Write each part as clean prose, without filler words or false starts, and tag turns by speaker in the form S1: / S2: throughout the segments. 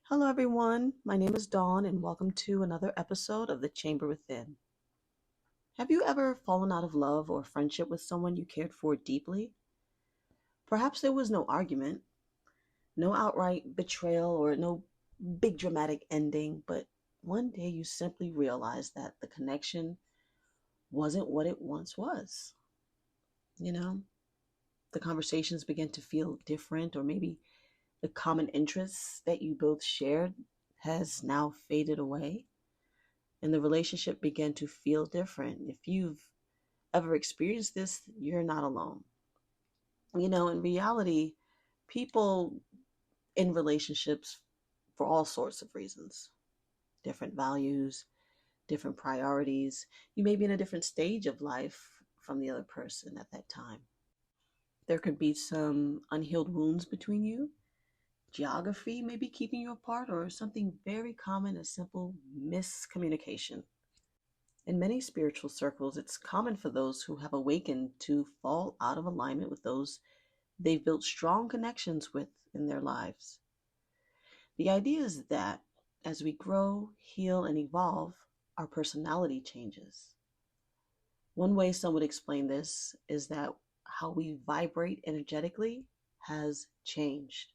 S1: Hello, everyone. My name is Dawn, and welcome to another episode of The Chamber Within. Have you ever fallen out of love or friendship with someone you cared for deeply? Perhaps there was no argument, no outright betrayal, or no big dramatic ending, but one day you simply realized that the connection wasn't what it once was. You know, the conversations began to feel different, or maybe the common interests that you both shared has now faded away and the relationship began to feel different. If you've ever experienced this, you're not alone. In reality, people in relationships for all sorts of reasons, different values, different priorities. You may be in a different stage of life from the other person at that time. There could be some unhealed wounds between you. Geography may be keeping you apart, or something very common as simple miscommunication. In many spiritual circles, it's common for those who have awakened to fall out of alignment with those they've built strong connections with in their lives. The idea is that as we grow, heal, and evolve, our personality changes. One way some would explain this is that how we vibrate energetically has changed.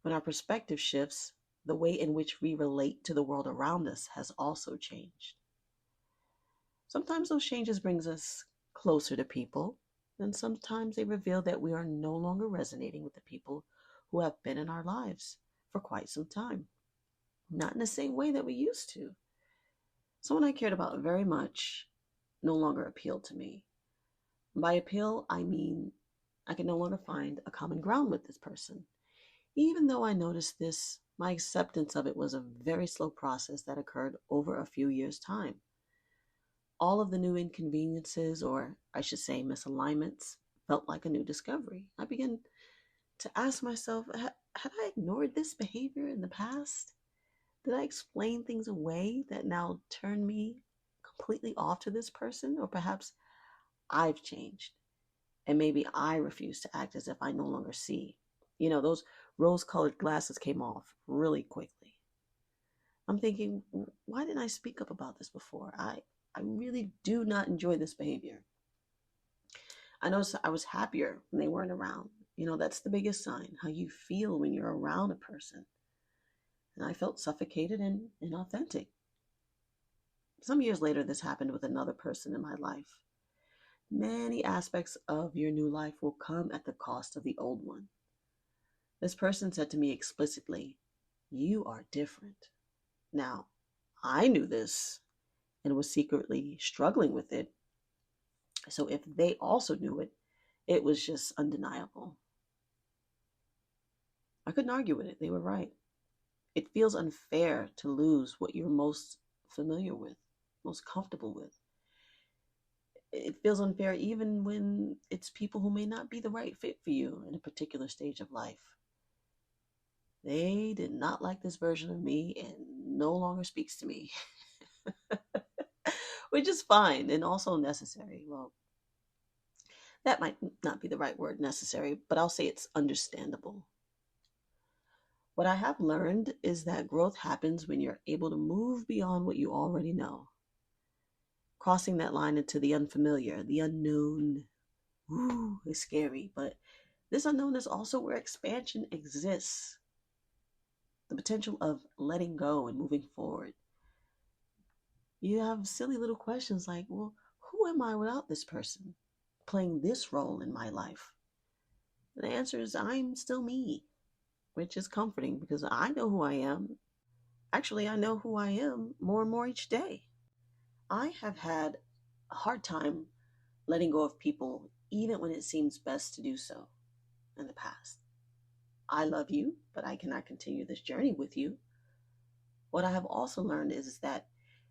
S1: When our perspective shifts, the way in which we relate to the world around us has also changed. Sometimes those changes brings us closer to people, and sometimes they reveal that we are no longer resonating with the people who have been in our lives for quite some time. Not in the same way that we used to. Someone I cared about very much no longer appealed to me. By appeal, I mean I could no longer find a common ground with this person. Even though I noticed this, my acceptance of it was a very slow process that occurred over a few years' time. All of the new inconveniences, or I should say misalignments, felt like a new discovery. I began to ask myself, had I ignored this behavior in the past? Did I explain things away that now turn me completely off to this person? Or perhaps I've changed and maybe I refuse to act as if I no longer see. Those rose colored glasses came off really quickly. I'm thinking, why didn't I speak up about this before? I really do not enjoy this behavior. I noticed I was happier when they weren't around. That's the biggest sign, how you feel when you're around a person. And I felt suffocated and inauthentic. Some years later, this happened with another person in my life. Many aspects of your new life will come at the cost of the old one. This person said to me explicitly, "You are different." Now, I knew this and was secretly struggling with it. So if they also knew it, it was just undeniable. I couldn't argue with it. They were right. It feels unfair to lose what you're most familiar with, most comfortable with. It feels unfair even when it's people who may not be the right fit for you in a particular stage of life. They did not like this version of me and no longer speaks to me, which is fine and also necessary. Well, that might not be the right word, necessary, but I'll say it's understandable. What I have learned is that growth happens when you're able to move beyond what you already know, crossing that line into the unfamiliar, the unknown. Ooh, is scary, but this unknown is also where expansion exists. The potential of letting go and moving forward. You have silly little questions like, well, who am I without this person playing this role in my life? And the answer is, I'm still me, which is comforting because I know who I am. Actually, I know who I am more and more each day. I have had a hard time letting go of people, even when it seems best to do so in the past. I love you, but I cannot continue this journey with you. What I have also learned is that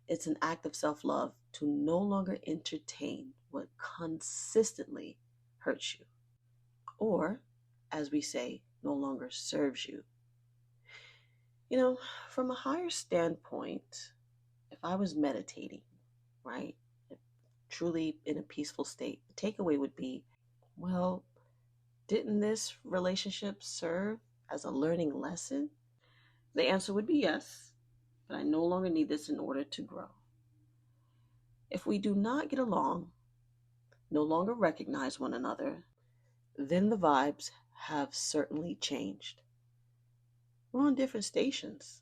S1: it's an act of self love to no longer entertain what consistently hurts you, or, as we say, no longer serves you. From a higher standpoint, if I was meditating, right, truly in a peaceful state, the takeaway would be, well, didn't this relationship serve as a learning lesson? The answer would be yes, but I no longer need this in order to grow. If we do not get along, no longer recognize one another, then the vibes have certainly changed. We're on different stations,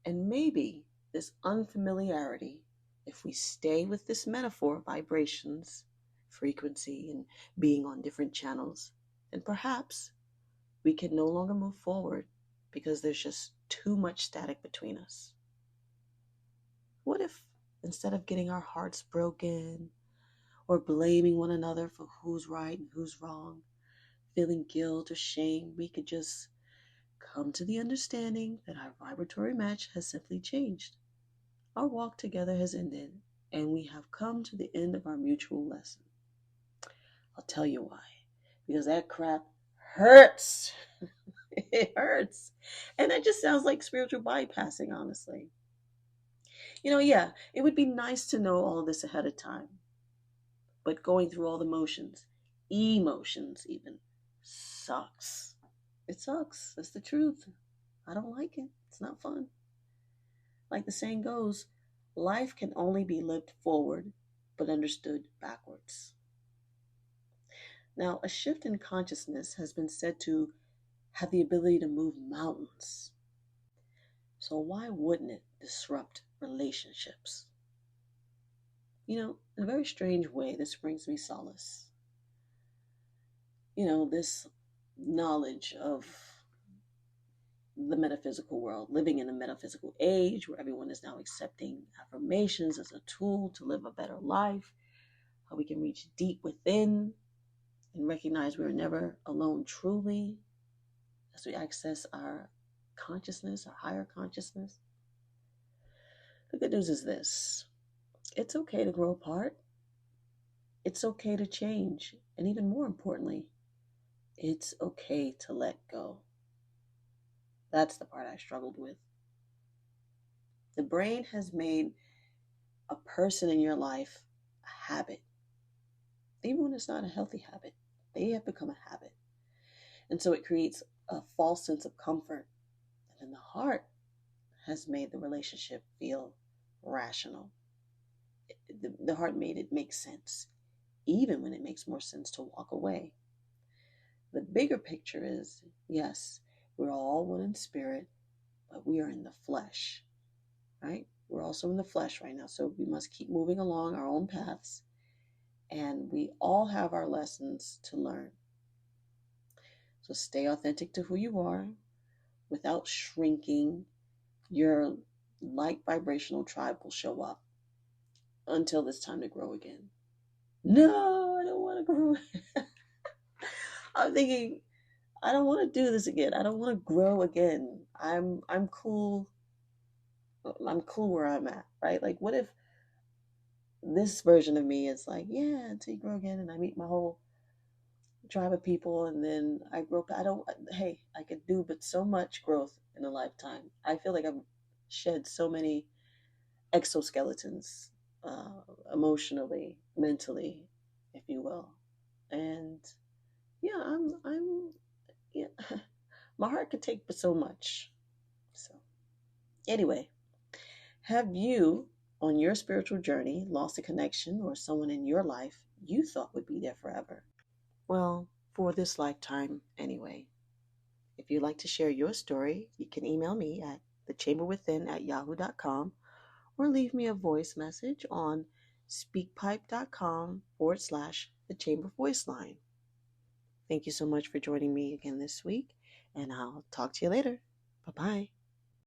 S1: and maybe this unfamiliarity, if we stay with this metaphor of vibrations, frequency, and being on different channels, then perhaps we can no longer move forward because there's just too much static between us. What if instead of getting our hearts broken or blaming one another for who's right and who's wrong, feeling guilt or shame, we could just come to the understanding that our vibratory match has simply changed. Our walk together has ended, and we have come to the end of our mutual lesson. I'll tell you why. Because that crap hurts. It hurts. And that just sounds like spiritual bypassing, honestly. Yeah, it would be nice to know all of this ahead of time. But going through all the motions, emotions even, sucks. It sucks. That's the truth. I don't like it. It's not fun. Like the saying goes, life can only be lived forward, but understood backwards. Now, a shift in consciousness has been said to have the ability to move mountains. So why wouldn't it disrupt relationships? In a very strange way, this brings me solace. This knowledge of the metaphysical world, living in a metaphysical age where everyone is now accepting affirmations as a tool to live a better life, how we can reach deep within and recognize we're never alone truly as we access our consciousness, our higher consciousness. The good news is this: it's okay to grow apart. It's okay to change. And even more importantly, it's okay to let go. That's the part I struggled with. The brain has made a person in your life a habit. Even when it's not a healthy habit, they have become a habit. And so it creates a false sense of comfort. And then the heart has made the relationship feel rational. The heart made it make sense, even when it makes more sense to walk away. The bigger picture is, yes, we're all one in spirit, but we are in the flesh, right? We're also in the flesh right now, so we must keep moving along our own paths, and we all have our lessons to learn. So stay authentic to who you are without shrinking. Your light vibrational tribe will show up until it's time to grow again. No, I don't want to grow. I'm thinking, I don't want to do this again. I don't want to grow again. I'm cool. I'm cool where I'm at, right? Like, what if this version of me is like, yeah, until you grow again, and I meet my whole tribe of people, and then I grow. Hey, I could do but so much growth in a lifetime. I feel like I've shed so many exoskeletons, emotionally, mentally, if you will, and yeah, yeah, my heart could take but so much. So, anyway, have you, on your spiritual journey, lost a connection or someone in your life you thought would be there forever? Well, for this lifetime, anyway. If you'd like to share your story, you can email me at thechamberwithin@yahoo.com or leave me a voice message on speakpipe.com/the chamber voice line. Thank you so much for joining me again this week, and I'll talk to you later. Bye-bye.